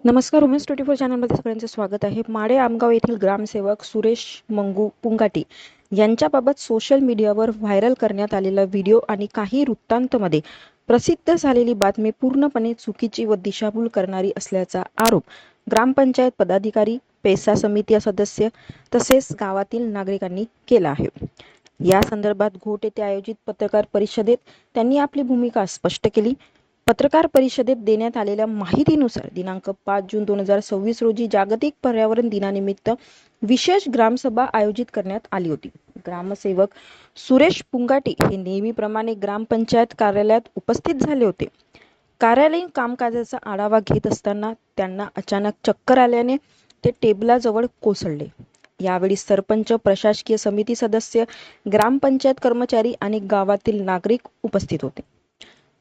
नमस्कार, उमेश 24 चॅनलमध्ये सगळ्यांचे स्वागत आहे. माडे आमगाव येथील ग्रामसेवक सुरेश मंगू पुंगाटी यांच्याबाबत सोशल मीडियावर व्हायरल करण्यात आलेला व्हिडिओ आणि काही वृत्तांतमध्ये प्रसिद्ध झालेली बातमी पूर्णपणे चुकीची व दिशाभूल करणारी असल्याचा आरोप ग्रामपंचायत पदाधिकारी, पैसा समिती सदस्य तसेच गावातील नागरिकांनी केला आहे. या संदर्भात घोट येथे आयोजित पत्रकार परिषदेत त्यांनी आपली भूमिका स्पष्ट केली. पत्रकार परिषदेत देण्यात आलेल्या माहितीनुसार दिनांक 5 जून 2026 रोजी जागतिक पर्यावरण दिनानिमित्त विशेष ग्रामसभा आयोजित करण्यात आली होती. ग्रामसेवक सुरेश पुंगाटी हे नेहमीप्रमाणे ग्रामपंचायत कार्यालयात उपस्थित झाले होते. कार्यालयीन कामकाजाचा आढावा घेत असताना त्यांना अचानक चक्कर आल्याने ते टेबलाजवळ कोसळले. यावेळी सरपंच, प्रशासकीय समिती सदस्य, ग्रामपंचायत कर्मचारी आणि गावातील नागरिक उपस्थित होते.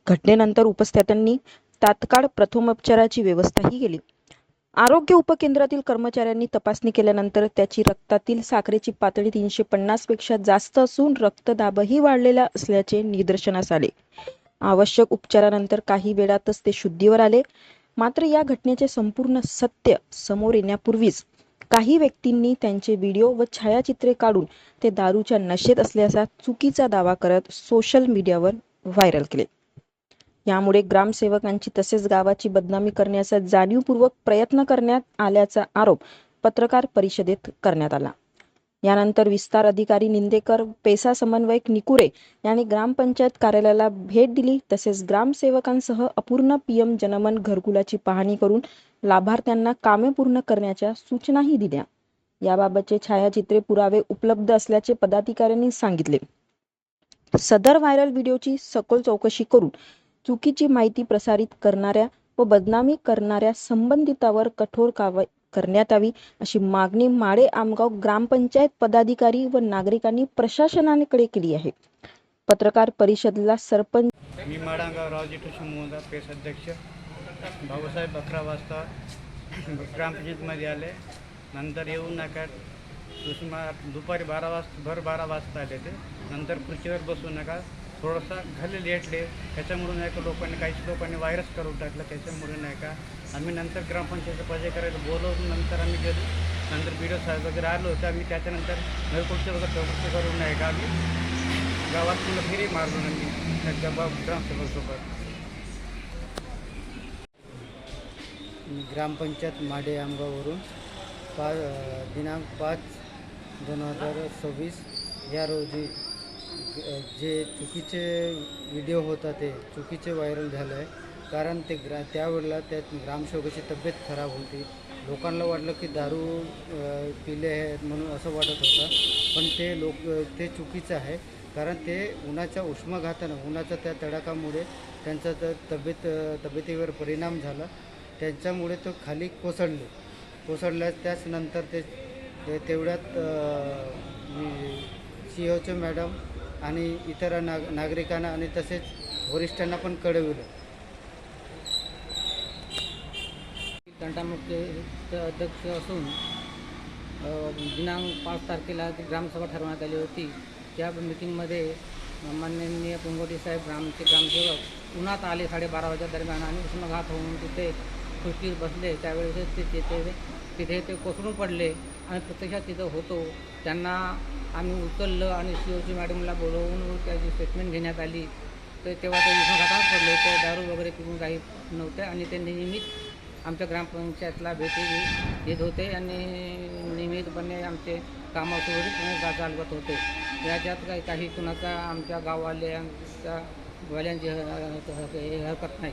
घटनेनंतर उपस्थितांनी तात्काळ प्रथमोपचाराची व्यवस्थाही केली. आरोग्य उपकेंद्रातील कर्मचाऱ्यांनी तपासणी केल्यानंतर त्याची रक्तातील साखरेची पातळी 350 पेक्षा जास्त असून रक्तदाबही वाढलेला असल्याचे निदर्शनास आले. आवश्यक उपचारानंतर काही वेळातच ते शुद्धीवर आले. मात्र या घटनेचे संपूर्ण सत्य समोर येण्यापूर्वीच काही व्यक्तींनी त्यांचे व्हिडिओ व छायाचित्रे काढून ते दारूच्या नशेत असल्याचा चुकीचा दावा करत सोशल मीडियावर व्हायरल केले. यामुळे ग्रामसेवकांची तसेच गावाची बदनामी करण्याचा जाणीवपूर्वक प्रयत्न करण्यात आल्याचा आरोप पत्रकार परिषदेत करण्यात आला. यानंतर विस्तार अधिकारी निंदेकर, पैसा समन्वयक निकुरे यांनी ग्रामपंचायत कार्यालयाला भेट दिली. तसेच ग्रामसेवकांसह अपूर्ण पीएम जनमन घरकुलाची पाहणी करून लाभार्थ्यांना कामे पूर्ण करण्याच्या सूचनाही दिल्या. याबाबतचे छायाचित्रे, पुरावे उपलब्ध असल्याचे पदाधिकाऱ्यांनी सांगितले. सदर व्हायरल व्हिडिओची सखोल चौकशी करून चुकीची माहिती प्रसारित करणाऱ्या व बदनामी करणाऱ्या संबंधितावर कठोर कारवाई करण्यात यावी अशी मागणी माडे आमगाव ग्रामपंचायत पदाधिकारी व नागरिकांनी प्रशासनाकडे केली आहे. पत्रकार परिषदेला सरपंच मी माडांगाव रावजी टुशमुंदा पेस अध्यक्ष भाऊसाहेब 11 वाजता ग्रामपंचायतमध्ये आले. नंतर येऊन नका दुपारी 12 वाजता आले. ते नंतर खुर्चीवर बसू नका, थोडासा खाली लेटले. त्याच्यामुळे नाही का काही लोकांनी व्हायरस करून टाकलं. त्याच्यामुळे नाही का आम्ही नंतर ग्रामपंचायत पदाधिकाऱ्याला बोलवून नंतर आम्ही गेलो. नंतर बीडीओ साहेब वगैरे आलो होते. आम्ही त्याच्यानंतर घरकुलची वगैरे चौकशी करून नाही का आम्ही गावात पुन्हा फेरी मारलो आम्ही ग्रामसेवकासोबत. ग्रामपंचायत माडे आमगाववरून दिनांक 5/2026 या रोजी जे चुकीचे व्हिडिओ होता ते चुकीचे व्हायरल झालं आहे. कारण ते त्यावेळेला त्या ग्रामसेवकाची तब्येत खराब होती. लोकांना वाटलं की दारू पिले आहेत म्हणून असं वाटत होतं. पण ते चुकीचं आहे. कारण ते उन्हाच्या उष्माघातानं, उन्हाच्या त्या तडाखामुळे त्यांचा तब्येतीवर परिणाम झाला. त्यांच्यामुळे तो खाली कोसळल्या. त्याच नंतर तेवढ्यात COचे मॅडम आणि इतर नागरिकांना आणि तसेच वरिष्ठांना पण कळविलं. तंटामुक्तीचे अध्यक्ष असून दिनांक 5 तारखेला ग्रामसभा ठरवण्यात आली होती. त्या मीटिंगमध्ये माननीय पुंगोटी साहेब आमचे ग्रामसेवक उन्हात आले 12:30 वाजता दरम्यान आणि उष्माघात होऊन तिथे खुर्चीत बसले. त्यावेळेस तिथे ते कोसळून पडले. आम्ही प्रत्यक्षात तिथं होतो. त्यांना आम्ही उचललं आणि COची मॅडमला बोलवून त्याची स्टेटमेंट घेण्यात आली. तर तेव्हा ते उष्माघातात पडले. ते दारू वगैरे पिऊन काही नव्हते आणि ते नियमित आमच्या ग्रामपंचायतला भेटी देत होते आणि नियमितपणे आमचे कामं सुरळीतपणे चालवत होते. याच्यात काही कुणाचा आमच्या गाववाल्यांची हरकत नाही.